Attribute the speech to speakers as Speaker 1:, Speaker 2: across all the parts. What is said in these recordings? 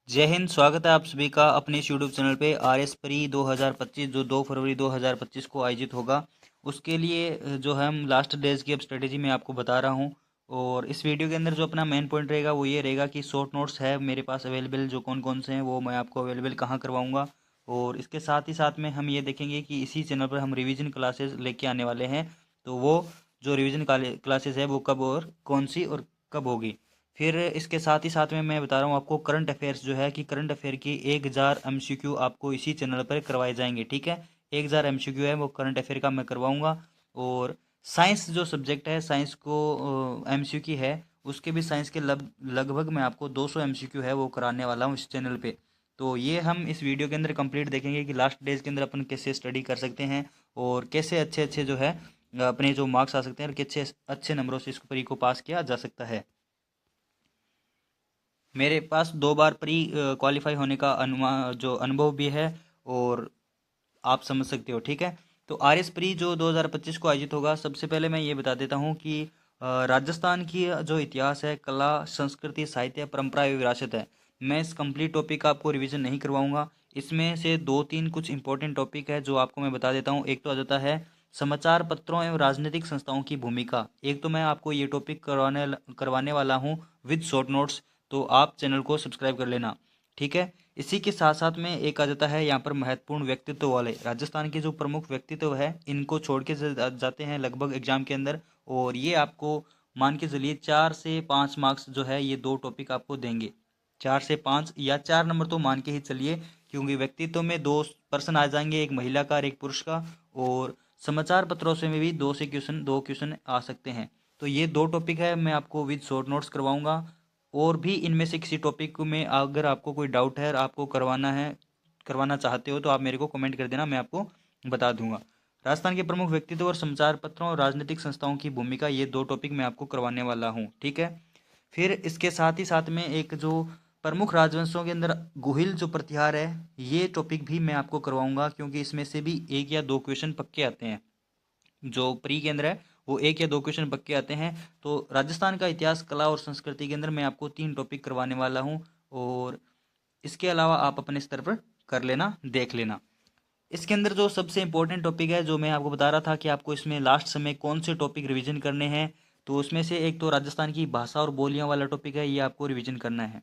Speaker 1: जय हिंद। स्वागत है आप सभी का अपने इस यूट्यूब चैनल पे आर एस परी 2025 जो 2 फरवरी 2025 को आयोजित होगा उसके लिए जो है हम लास्ट डेज की अब स्ट्रेटेजी मैं आपको बता रहा हूँ। और इस वीडियो के अंदर जो अपना मेन पॉइंट रहेगा वो ये रहेगा कि शॉर्ट नोट्स है मेरे पास अवेलेबल जो कौन कौन से हैं वो मैं आपको अवेलेबल कहाँ करवाऊँगा। और इसके साथ ही साथ में हम ये देखेंगे कि इसी चैनल पर हम रिविज़न क्लासेस लेके आने वाले हैं। तो वो जो रिविज़न क्लासेस है वो कब और कौन सी और कब होगी। फिर इसके साथ ही साथ में मैं बता रहा हूँ आपको करंट अफेयर्स जो है कि करंट अफेयर की 1000 एमसीक्यू आपको इसी चैनल पर करवाए जाएंगे। ठीक है, 1000 एमसीक्यू है वो करंट अफेयर का मैं करवाऊंगा। और साइंस जो सब्जेक्ट है साइंस को एमसीक्यू है उसके भी साइंस के लगभग मैं आपको 200 एमसीक्यू है वो कराने वाला हूँ इस चैनल पे। तो ये हम इस वीडियो के अंदर कंप्लीट देखेंगे कि लास्ट डेज के अंदर अपन कैसे स्टडी कर सकते हैं और कैसे अच्छे अच्छे जो है अपने जो मार्क्स आ सकते हैं और कैसे अच्छे नंबरों से इस परी को पास किया जा सकता है। मेरे पास 2 बार प्री क्वालिफाई होने का जो अनुभव भी है और आप समझ सकते हो। ठीक है, तो आर एस प्री जो 2025 को आयोजित होगा सबसे पहले मैं ये बता देता हूँ कि राजस्थान की जो इतिहास है, कला, संस्कृति, साहित्य, परंपरा एवं विरासत है। मैं इस कंप्लीट टॉपिक का आपको रिवीजन नहीं करवाऊंगा। इसमें से दो तीन कुछ इंपॉर्टेंट टॉपिक है जो आपको मैं बता देता हूँ। एक तो आ जाता है समाचार पत्रों एवं राजनीतिक संस्थाओं की भूमिका। एक तो मैं आपको ये टॉपिक करवाने वाला हूँ विद शॉर्ट नोट्स। तो आप चैनल को सब्सक्राइब कर लेना। ठीक है, इसी के साथ साथ में एक आ जाता है यहाँ पर महत्वपूर्ण व्यक्तित्व वाले राजस्थान के जो प्रमुख व्यक्तित्व है इनको छोड़ के जाते हैं लगभग एग्जाम के अंदर। और ये आपको मान के चलिए 4 से 5 मार्क्स जो है ये दो टॉपिक आपको देंगे। 4 से 5 या 4 नंबर तो मान के ही चलिए, क्योंकि व्यक्तित्व में दो पर्सन आ जाएंगे, एक महिला का और एक पुरुष का। और समाचार पत्रों से में भी दो क्वेश्चन आ सकते हैं। तो ये दो टॉपिक है मैं आपको विद शॉर्ट नोट्स करवाऊंगा। और भी इनमें से किसी टॉपिक में अगर आपको कोई डाउट है और आपको करवाना चाहते हो तो आप मेरे को कमेंट कर देना, मैं आपको बता दूंगा। राजस्थान के प्रमुख व्यक्तित्व और समाचार पत्रों और राजनीतिक संस्थाओं की भूमिका, ये दो टॉपिक मैं आपको करवाने वाला हूँ। ठीक है, फिर इसके साथ ही साथ में एक जो प्रमुख राजवंशों के अंदर गुहिल जो प्रतिहार है ये टॉपिक भी मैं आपको करवाऊंगा, क्योंकि इसमें से भी एक या दो क्वेश्चन पक्के आते हैं। जो प्री के अंदर है वो एक या दो क्वेश्चन पक्के आते हैं। तो राजस्थान का इतिहास, कला और संस्कृति के अंदर मैं आपको 3 टॉपिक करवाने वाला हूँ। और इसके अलावा आप अपने स्तर पर कर लेना, देख लेना। इसके अंदर जो सबसे इंपॉर्टेंट टॉपिक है जो मैं आपको बता रहा था कि आपको इसमें लास्ट समय कौन से टॉपिक रिवीजन करने हैं, तो उसमें से एक तो राजस्थान की भाषा और बोलियां वाला टॉपिक है, ये आपको रिवीजन करना है।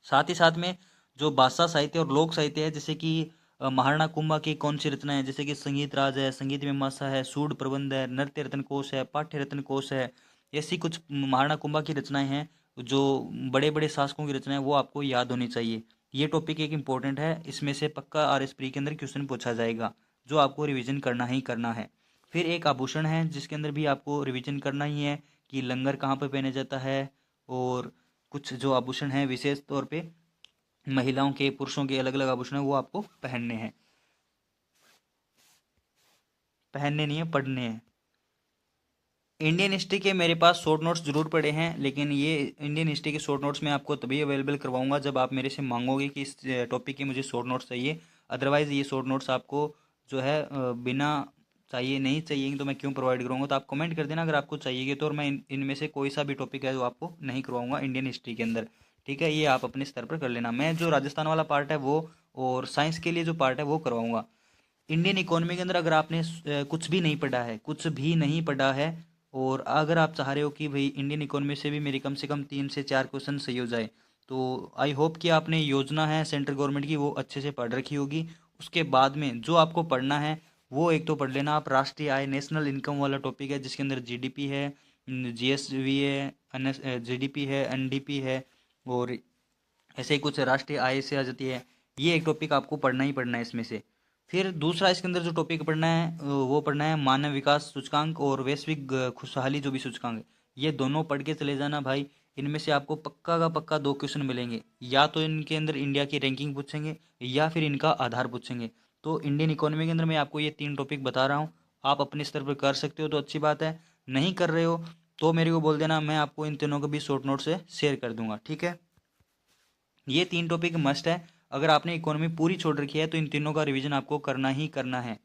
Speaker 1: साथ ही साथ में जो भाषा साहित्य और लोक साहित्य है, जैसे कि महाराणा कुंभा की कौन सी रचना है, जैसे कि संगीत राज है, संगीत मीमांसा है, सूड प्रबंध है, नृत्य रत्न कोश है, पाठ्य रत्न कोश है। ऐसी कुछ महाराणा कुंभा की रचनाएं हैं जो बड़े बड़े शासकों की रचनाएं, वो आपको याद होनी चाहिए। ये टॉपिक एक इंपॉर्टेंट है, इसमें से पक्का आर एस प्री के अंदर क्वेश्चन पूछा जाएगा जो आपको रिवीजन करना ही करना है। फिर एक आभूषण है जिसके अंदर भी आपको रिवीजन करना ही है कि लंगर कहाँ पर पहने जाता है। और कुछ जो आभूषण है विशेष तौर पे महिलाओं के, पुरुषों के अलग अलग आभूषण है वो आपको पहनने हैं, पहनने नहीं है, पढ़ने हैं। इंडियन हिस्ट्री के मेरे पास शॉर्ट नोट्स जरूर पड़े हैं, लेकिन ये इंडियन हिस्ट्री के शॉर्ट नोट्स मैं आपको तभी अवेलेबल करवाऊंगा जब आप मेरे से मांगोगे कि इस टॉपिक के मुझे शॉर्ट नोट्स चाहिए। अदरवाइज ये शॉर्ट नोट्स आपको जो है बिना चाहिए नहीं चाहिए तो मैं क्यों प्रोवाइड करूँगा। तो आप कमेंट कर देना अगर आपको चाहिए तो, और मैं इनमें से कोई सा भी टॉपिक है जो आपको नहीं करवाऊंगा इंडियन हिस्ट्री के अंदर। ठीक है, ये आप अपने स्तर पर कर लेना। मैं जो राजस्थान वाला पार्ट है वो और साइंस के लिए जो पार्ट है वो करवाऊंगा। इंडियन इकोनॉमी के अंदर अगर आपने कुछ भी नहीं पढ़ा है, कुछ भी नहीं पढ़ा है, और अगर आप चाह रहे हो कि भाई इंडियन इकोनॉमी से भी मेरी कम से कम 3 से 4 क्वेश्चन सही हो जाए, तो आई होप कि आपने योजना है सेंट्रल गवर्नमेंट की वो अच्छे से पढ़ रखी होगी। उसके बाद में जो आपको पढ़ना है वो एक तो पढ़ लेना आप राष्ट्रीय आय, नेशनल इनकम वाला टॉपिक है जिसके अंदर जीडीपी है, जीएसवी है, जीडीपी है, एनडीपी है। और ऐसे ही कुछ राष्ट्रीय आय से आ जाती है। ये एक टॉपिक आपको पढ़ना ही पढ़ना है इसमें से। फिर दूसरा इसके अंदर जो टॉपिक पढ़ना है वो पढ़ना है मानव विकास सूचकांक और वैश्विक खुशहाली जो भी सूचकांक है। ये दोनों पढ़ के चले जाना भाई। इनमें से आपको पक्का का पक्का दो क्वेश्चन मिलेंगे, या तो इनके अंदर इंडिया की रैंकिंग पूछेंगे या फिर इनका आधार पूछेंगे। तो इंडियन इकोनॉमी के अंदर मैं आपको ये 3 टॉपिक बता रहा हूँ। आप अपने स्तर पर कर सकते हो तो अच्छी बात है, नहीं कर रहे हो तो मेरे को बोल देना, मैं आपको इन तीनों को भी शॉर्ट नोट से शेयर कर दूंगा। ठीक है, ये 3 टॉपिक मस्ट है। अगर आपने इकोनॉमी पूरी छोड़ रखी है तो इन तीनों का रिवीजन आपको करना ही करना है।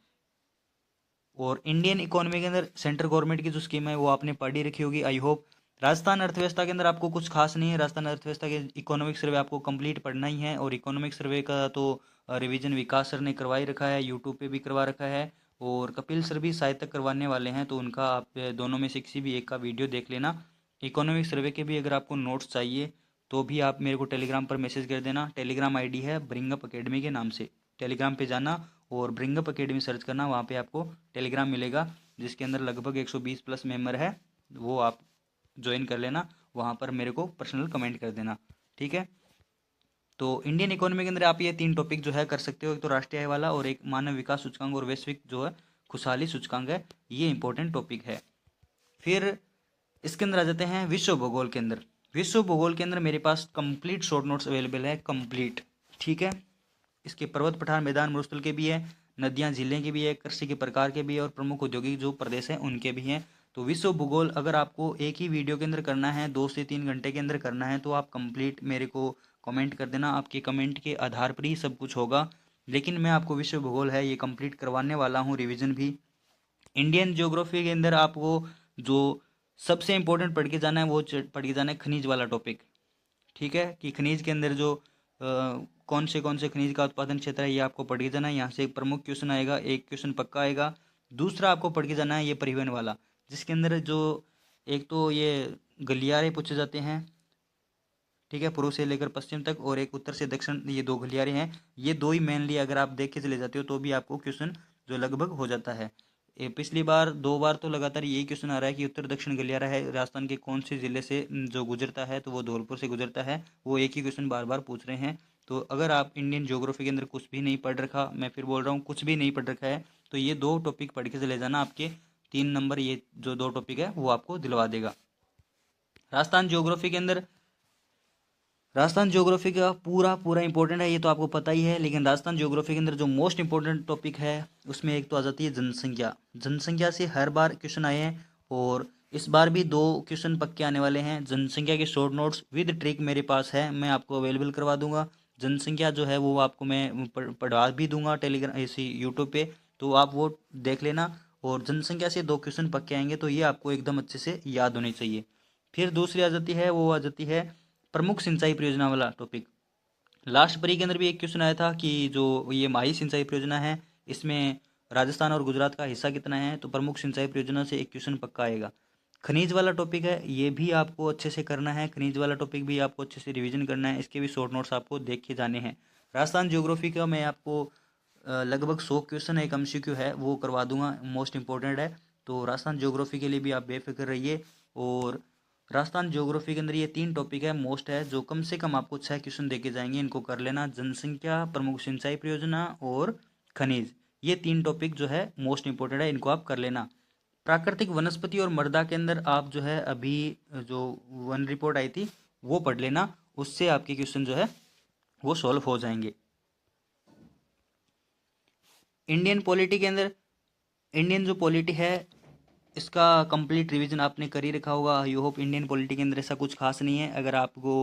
Speaker 1: और इंडियन इकोनॉमी के अंदर सेंट्रल गवर्नमेंट की जो स्कीम है वो आपने पढ़ी रखी होगी आई होप। राजस्थान अर्थव्यवस्था के अंदर आपको कुछ खास नहीं है। राजस्थान अर्थव्यवस्था के इकोनॉमिक सर्वे आपको कंप्लीट पढ़ना ही है, और इकोनॉमिक सर्वे का तो रिवीजन विकास सर ने करवा ही रखा है, यूट्यूब पे भी करवा रखा है, और कपिल सर भी शायद तक करवाने वाले हैं, तो उनका आप दोनों में से किसी भी एक का वीडियो देख लेना। इकोनॉमिक सर्वे के भी अगर आपको नोट्स चाहिए तो भी आप मेरे को टेलीग्राम पर मैसेज कर देना। टेलीग्राम आईडी है ब्रिंगअप अकेडमी के नाम से। टेलीग्राम पे जाना और ब्रिंगअप अकेडमी सर्च करना, वहाँ पे आपको टेलीग्राम मिलेगा जिसके अंदर लगभग 120 प्लस मेंबर है। वो आप ज्वाइन कर लेना, वहाँ पर मेरे को पर्सनल कमेंट कर देना, ठीक है। तो इंडियन इकोनॉमी के अंदर आप ये 3 टॉपिक जो है कर सकते हो, एक तो राष्ट्रीय आय वाला, और एक मानव विकास सूचकांक, और वैश्विक जो है खुशहाली सूचकांक है। ये इंपॉर्टेंट टॉपिक है। फिर इसके अंदर आ जाते हैं विश्व भूगोल के अंदर। विश्व भूगोल के अंदर मेरे पास कंप्लीट शॉर्ट नोट्स अवेलेबल है, कंप्लीट, ठीक है। इसके पर्वत पठार मैदान मरुस्थल के भी है, नदियां झीलें के भी है, कृषि के प्रकार के भी है, और प्रमुख औद्योगिक जो प्रदेश हैं उनके भी हैं। तो विश्व भूगोल अगर आपको एक ही वीडियो के अंदर करना है, 2 से 3 घंटे के अंदर करना है, तो आप कंप्लीट मेरे को कमेंट कर देना। आपके कमेंट के आधार पर ही सब कुछ होगा, लेकिन मैं आपको विश्व भूगोल है ये कंप्लीट करवाने वाला हूँ, रिविजन भी। इंडियन ज्योग्राफी के अंदर आपको जो सबसे इंपॉर्टेंट पढ़ के जाना है वो पढ़ के जाना है खनिज वाला टॉपिक, ठीक है। कि खनिज के अंदर जो कौन से खनिज का उत्पादन क्षेत्र है ये आपको पढ़ के जाना है। यहाँ से एक प्रमुख क्वेश्चन आएगा, एक क्वेश्चन पक्का आएगा। दूसरा आपको पढ़ के जाना है ये परिवहन वाला, जिसके अंदर जो एक तो ये गलियारे पूछे जाते हैं, ठीक है, पूर्व से लेकर पश्चिम तक, और एक उत्तर से दक्षिण, ये 2 गलियारे हैं। ये 2 ही मेनली अगर आप देख के चले जाते हो तो भी आपको क्वेश्चन जो लगभग हो जाता है। पिछली बार 2 बार तो लगातार यही क्वेश्चन आ रहा है कि उत्तर दक्षिण गलियारा है राजस्थान के कौन से जिले से जो गुजरता है, तो वो धौलपुर से गुजरता है। वो एक ही क्वेश्चन बार बार पूछ रहे हैं। तो अगर आप इंडियन ज्योग्राफी के अंदर कुछ भी नहीं पढ़ रखा, मैं फिर बोल रहा हूँ कुछ भी नहीं पढ़ रखा है, तो ये 2 टॉपिक पढ़ के चले जाना। आपके 3 नंबर ये जो 2 टॉपिक है वो आपको दिलवा देगा। राजस्थान ज्योग्राफी के अंदर, राजस्थान ज्योग्राफी का पूरा पूरा इंपॉर्टेंट है, ये तो आपको पता ही है, लेकिन राजस्थान ज्योग्राफी के अंदर जो मोस्ट इंपॉर्टेंट टॉपिक है उसमें एक तो आ जाती है जनसंख्या। जनसंख्या से हर बार क्वेश्चन आए हैं, और इस बार भी 2 क्वेश्चन पक्के आने वाले हैं। जनसंख्या के शॉर्ट नोट्स विद ट्रिक मेरे पास है, मैं आपको अवेलेबल करवा दूंगा। जनसंख्या जो है वो आपको मैं पढ़वा भी दूंगा टेलीग्राम इसी यूट्यूब पे, तो आप वो देख लेना। और जनसंख्या से 2 क्वेश्चन पक्के आएंगे, तो ये आपको एकदम अच्छे से याद होने चाहिए। फिर दूसरी आ जाती है, वो आ जाती है प्रमुख सिंचाई परियोजना वाला टॉपिक। लास्ट परी के अंदर भी एक क्वेश्चन आया था कि जो ये माही सिंचाई परियोजना है, इसमें राजस्थान और गुजरात का हिस्सा कितना है, तो प्रमुख सिंचाई परियोजना से एक क्वेश्चन पक्का आएगा। खनिज वाला टॉपिक है, ये भी आपको अच्छे से करना है, खनिज वाला टॉपिक भी आपको अच्छे से रिवीजन करना है, इसके भी शॉर्ट नोट्स आपको देख के जाने हैं। राजस्थान ज्योग्राफी का मैं आपको लगभग 100 क्वेश्चन एक एमसीक्यू है वो करवा दूंगा, मोस्ट इंपॉर्टेंट है। तो राजस्थान ज्योग्राफी के लिए भी आप बेफिक्र रहिए। और राजस्थान ज्योग्राफी के अंदर ये 3 टॉपिक है मोस्ट है, जो कम से कम आपको 6 क्वेश्चन देके जाएंगे, इनको कर लेना। जनसंख्या, प्रमुख सिंचाई परियोजना और खनिज, ये 3 टॉपिक जो है मोस्ट इंपॉर्टेंट है, इनको आप कर लेना। प्राकृतिक वनस्पति और मृदा के अंदर आप जो है अभी जो वन रिपोर्ट आई थी वो पढ़ लेना, उससे आपके क्वेश्चन जो है वो सॉल्व हो जाएंगे। इंडियन पॉलिटी के अंदर, इंडियन जो पॉलिटी है इसका कंप्लीट रिवीजन आपने कर ही रखा होगा, आई होप। इंडियन पॉलिटी के अंदर ऐसा कुछ खास नहीं है। अगर आपको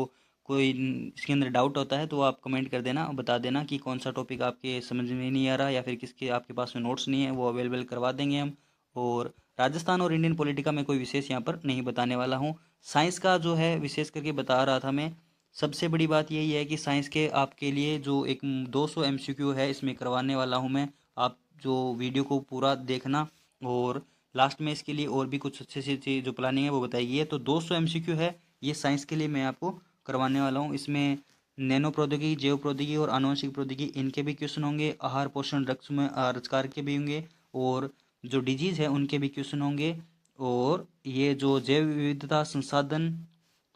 Speaker 1: कोई इसके अंदर डाउट होता है तो आप कमेंट कर देना, बता देना कि कौन सा टॉपिक आपके समझ में नहीं आ रहा, या फिर किसके आपके पास में नोट्स नहीं है, वो अवेलेबल करवा देंगे हम। और राजस्थान और इंडियन पॉलिटी का मैं कोई विशेष यहाँ पर नहीं बताने वाला हूँ। साइंस का जो है विशेष करके बता रहा था मैं। सबसे बड़ी बात यही है कि साइंस के आपके लिए जो एक 200 एमसीक्यू है इसमें करवाने वाला हूँ मैं। आप जो वीडियो को पूरा देखना, और लास्ट में इसके लिए और भी कुछ अच्छी सी चीज़ जो प्लानिंग है वो बताई गई है। तो 200 एमसीक्यू है ये साइंस के लिए मैं आपको करवाने वाला हूँ। इसमें नैनो प्रौद्योगिकी, जैव प्रौद्योगिकी और आनुवंशिक प्रौद्योगिकी, इनके भी क्वेश्चन होंगे। आहार पोषण रक्त में रचकार के भी होंगे, और जो डिजीज़ है उनके भी क्वेश्चन होंगे। और ये जो जैव विविधता, संसाधन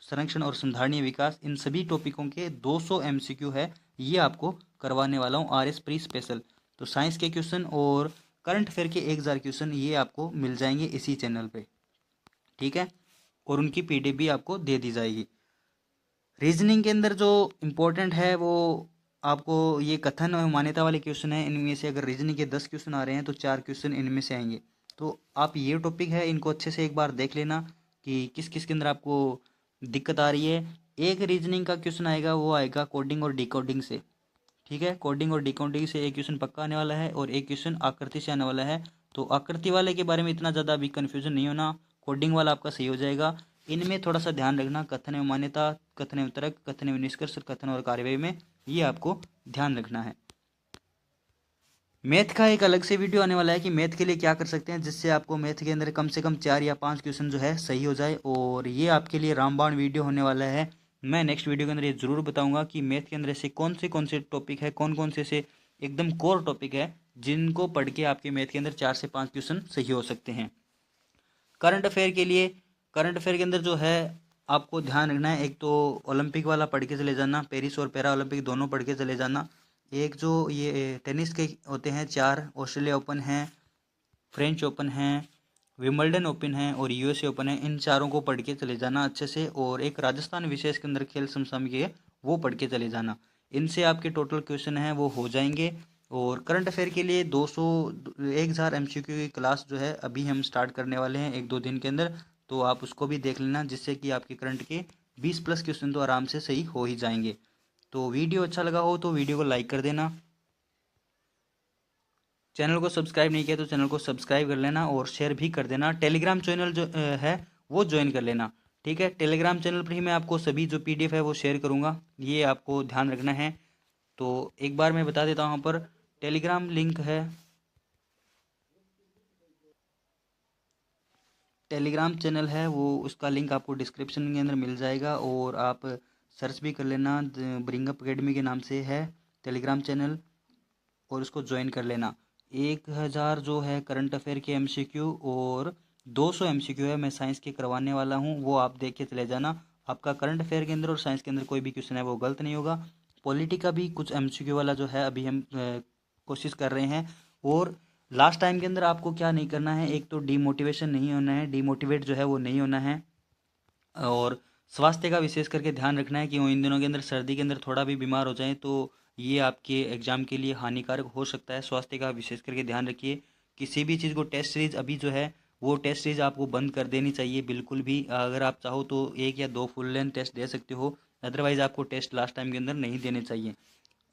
Speaker 1: संरक्षण और संधारणीय विकास, इन सभी टॉपिकों के 200 एमसीक्यू है, ये आपको करवाने वाला हूँ आरएस प्री स्पेशल। तो साइंस के क्वेश्चन और करंट अफेयर के 1000 क्वेश्चन ये आपको मिल जाएंगे इसी चैनल पे, ठीक है। और उनकी पीडीएफ भी आपको दे दी जाएगी। रीजनिंग के अंदर जो इम्पोर्टेंट है वो आपको ये कथन और मान्यता वाले क्वेश्चन है। इनमें से अगर रीजनिंग के 10 क्वेश्चन आ रहे हैं तो 4 क्वेश्चन इनमें से आएंगे। तो आप ये टॉपिक है इनको अच्छे से एक बार देख लेना कि किस किस के अंदर आपको दिक्कत आ रही है। एक रीजनिंग का क्वेश्चन आएगा, वो आएगा कोडिंग और डिकोडिंग से, ठीक है। कोडिंग और डिकोडिंग से एक क्वेश्चन पक्का आने वाला है, और एक क्वेश्चन आकृति से आने वाला है। तो आकृति वाले के बारे में इतना ज़्यादा अभी कन्फ्यूजन नहीं होना, कोडिंग वाला आपका सही हो जाएगा। इनमें थोड़ा सा ध्यान रखना, कथन एवं मान्यता, कथन एवं तर्क, कथन एवं निष्कर्ष, कथन और कार्यवाही में, ये आपको ध्यान रखना है। मैथ का एक अलग से वीडियो आने वाला है कि मैथ के लिए क्या कर सकते हैं जिससे आपको मैथ के अंदर कम से कम 4 या 5 क्वेश्चन जो है सही हो जाए, और ये आपके लिए रामबाण वीडियो होने वाला है। मैं नेक्स्ट वीडियो के अंदर ये जरूर बताऊंगा कि मैथ के अंदर ऐसे कौन से टॉपिक है, कौन से ऐसे एकदम कोर टॉपिक है जिनको पढ़ के आपके मैथ के अंदर 4 से 5 क्वेश्चन सही हो सकते हैं। करंट अफेयर के लिए, करंट अफेयर के अंदर जो है आपको ध्यान रखना है, एक तो ओलंपिक वाला पढ़ के चले जाना, पेरिस और पैरा ओलंपिक दोनों पढ़ के चले जाना। एक जो ये टेनिस के होते हैं 4, ऑस्ट्रेलिया ओपन है, फ्रेंच ओपन है, विंबलडन ओपन है और यूएसए ओपन है, इन चारों को पढ़ के चले जाना अच्छे से। और एक राजस्थान विशेष के अंदर खेल समसामयिक है, वो पढ़ के चले जाना। इनसे आपके टोटल क्वेश्चन हैं वो हो जाएंगे। और करंट अफेयर के लिए 1000 एमसीक्यू की क्लास जो है अभी हम स्टार्ट करने वाले हैं 1-2 दिन के अंदर, तो आप उसको भी देख लेना, जिससे कि आपके करंट के 20 प्लस क्वेश्चन तो आराम से सही हो ही जाएंगे। तो वीडियो अच्छा लगा हो तो वीडियो को लाइक कर देना, चैनल को सब्सक्राइब नहीं किया तो चैनल को सब्सक्राइब कर लेना और शेयर भी कर देना। टेलीग्राम चैनल जो है वो ज्वाइन कर लेना, ठीक है। टेलीग्राम चैनल पर ही मैं आपको सभी जो पीडीएफ है वो शेयर करूँगा, ये आपको ध्यान रखना है। तो एक बार मैं बता देता हूँ, यहाँ पर टेलीग्राम लिंक है, टेलीग्राम चैनल है वो, उसका लिंक आपको डिस्क्रिप्शन के अंदर मिल जाएगा, और आप सर्च भी कर लेना, ब्रिंगअप एकेडमी के नाम से है टेलीग्राम चैनल, और उसको ज्वाइन कर लेना। 1000 जो है करंट अफेयर के एमसीक्यू और 200 एमसीक्यू है मैं साइंस के करवाने वाला हूँ, वो आप देख के चले जाना। आपका करंट अफेयर के अंदर और साइंस के अंदर कोई भी क्वेश्चन है वो गलत नहीं होगा। पॉलिटी का भी कुछ एमसीक्यू वाला जो है अभी हम कोशिश कर रहे हैं। और लास्ट टाइम के अंदर आपको क्या नहीं करना है, एक तो डीमोटिवेशन नहीं होना है, डीमोटिवेट जो है वो नहीं होना है, और स्वास्थ्य का विशेष करके ध्यान रखना है कि वो इन दिनों के अंदर सर्दी के अंदर थोड़ा भी बीमार हो जाए तो ये आपके एग्जाम के लिए हानिकारक हो सकता है। स्वास्थ्य का विशेष करके ध्यान रखिए। किसी भी चीज़ को टेस्ट सीरीज अभी जो है वो टेस्ट सीरीज आपको बंद कर देनी चाहिए बिल्कुल भी। अगर आप चाहो तो 1 या 2 फुल लेंथ टेस्ट दे सकते हो, अदरवाइज आपको टेस्ट लास्ट टाइम के अंदर नहीं देने चाहिए।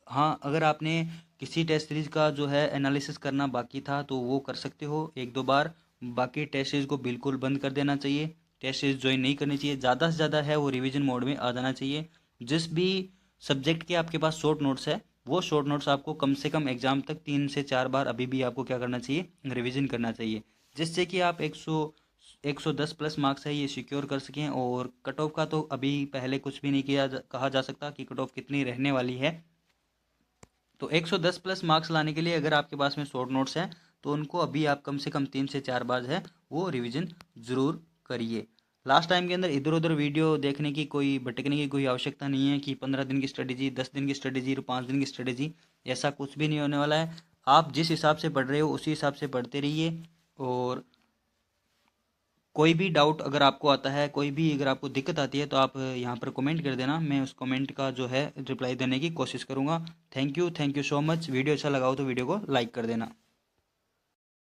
Speaker 1: हाँ, अगर आपने किसी टेस्ट सीरीज का जो है एनालिसिस करना बाकी था तो वो कर सकते हो 1-2 बार, बाकी टेस्ट सीरीज को बिल्कुल बंद कर देना चाहिए। टेस्ट सीरीज ज्वाइन नहीं करनी चाहिए, ज़्यादा से ज़्यादा है वो रिवीजन मोड में आ जाना चाहिए। जिस भी सब्जेक्ट के आपके पास शॉर्ट नोट्स है वो शॉर्ट नोट्स आपको कम से कम एग्जाम तक 3 से 4 बार अभी भी आपको क्या करना चाहिए, रिवीजन करना चाहिए, जिससे कि आप 110 प्लस मार्क्स है ये सिक्योर कर सकें। और कट ऑफ का तो अभी पहले कुछ भी नहीं कहा जा सकता कि कट ऑफ कितनी रहने वाली है। तो 110 प्लस मार्क्स लाने के लिए अगर आपके पास में शॉर्ट नोट्स हैं तो उनको अभी आप कम से कम 3 से 4 बार है वो रिवीजन ज़रूर करिए। लास्ट टाइम के अंदर इधर उधर वीडियो देखने की, कोई भटकने की कोई आवश्यकता नहीं है कि 15 दिन की स्ट्रेटेजी, 10 दिन की स्ट्रेटेजी और 5 दिन की स्ट्रेटेजी, ऐसा कुछ भी नहीं होने वाला है। आप जिस हिसाब से पढ़ रहे हो उसी हिसाब से पढ़ते रहिए। और कोई भी डाउट अगर आपको आता है, कोई भी अगर आपको दिक्कत आती है तो आप यहाँ पर कमेंट कर देना, मैं उस कमेंट का जो है रिप्लाई देने की कोशिश करूँगा। Thank you so much. Video अच्छा लगा हो तो वीडियो को लाइक कर देना।